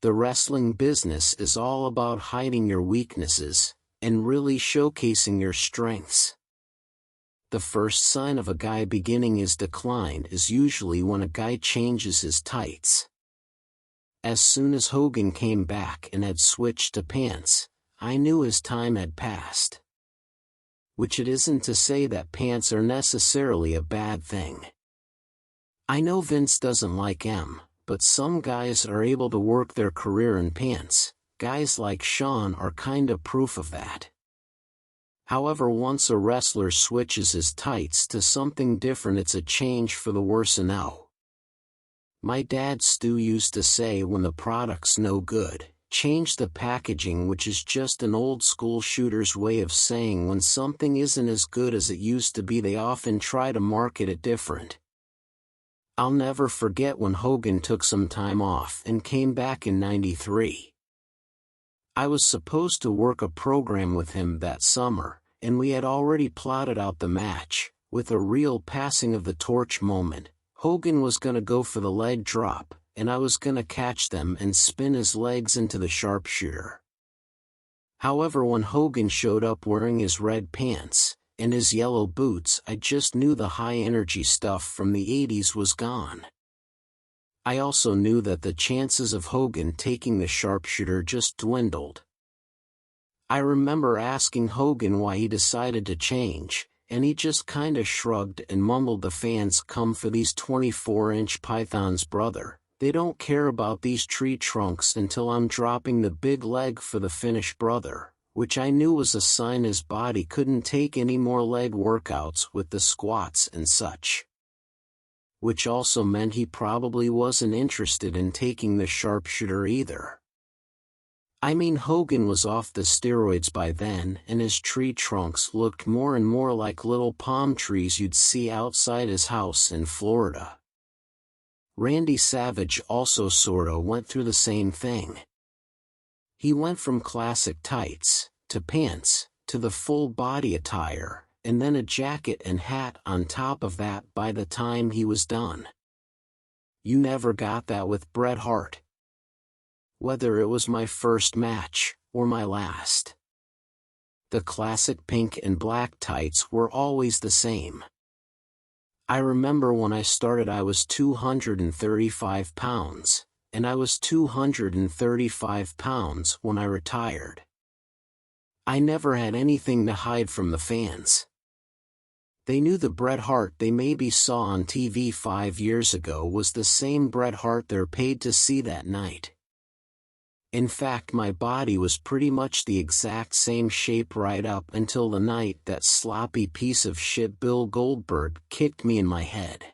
The wrestling business is all about hiding your weaknesses, and really showcasing your strengths. The first sign of a guy beginning his decline is usually when a guy changes his tights. As soon as Hogan came back and had switched to pants, I knew his time had passed. Which it isn't to say that pants are necessarily a bad thing. I know Vince doesn't like them, but some guys are able to work their career in pants. Guys like Shawn are kinda proof of that. However, once a wrestler switches his tights to something different, it's a change for the worse. And now, my dad Stu used to say, when the product's no good, change the packaging, which is just an old school shooter's way of saying when something isn't as good as it used to be, they often try to market it different. I'll never forget when Hogan took some time off and came back in '93. I was supposed to work a program with him that summer, and we had already plotted out the match. With a real passing of the torch moment, Hogan was gonna go for the leg drop, and I was gonna catch them and spin his legs into the sharpshooter. However, when Hogan showed up wearing his red pants and his yellow boots, I just knew the high-energy stuff from the '80s was gone. I also knew that the chances of Hogan taking the sharpshooter just dwindled. I remember asking Hogan why he decided to change, and he just kinda shrugged and mumbled, "The fans come for these 24-inch pythons, brother. They don't care about these tree trunks until I'm dropping the big leg for the finish, brother," which I knew was a sign his body couldn't take any more leg workouts with the squats and such. Which also meant he probably wasn't interested in taking the sharpshooter either. I mean, Hogan was off the steroids by then, and his tree trunks looked more and more like little palm trees you'd see outside his house in Florida. Randy Savage also sorta went through the same thing. He went from classic tights, to pants, to the full body attire, and then a jacket and hat on top of that by the time he was done. You never got that with Bret Hart. Whether it was my first match, or my last. The classic pink and black tights were always the same. I remember when I started I was 235 pounds, and I was 235 pounds when I retired. I never had anything to hide from the fans. They knew the Bret Hart they maybe saw on TV 5 years ago was the same Bret Hart they're paid to see that night. In fact, my body was pretty much the exact same shape right up until the night that sloppy piece of shit Bill Goldberg kicked me in my head.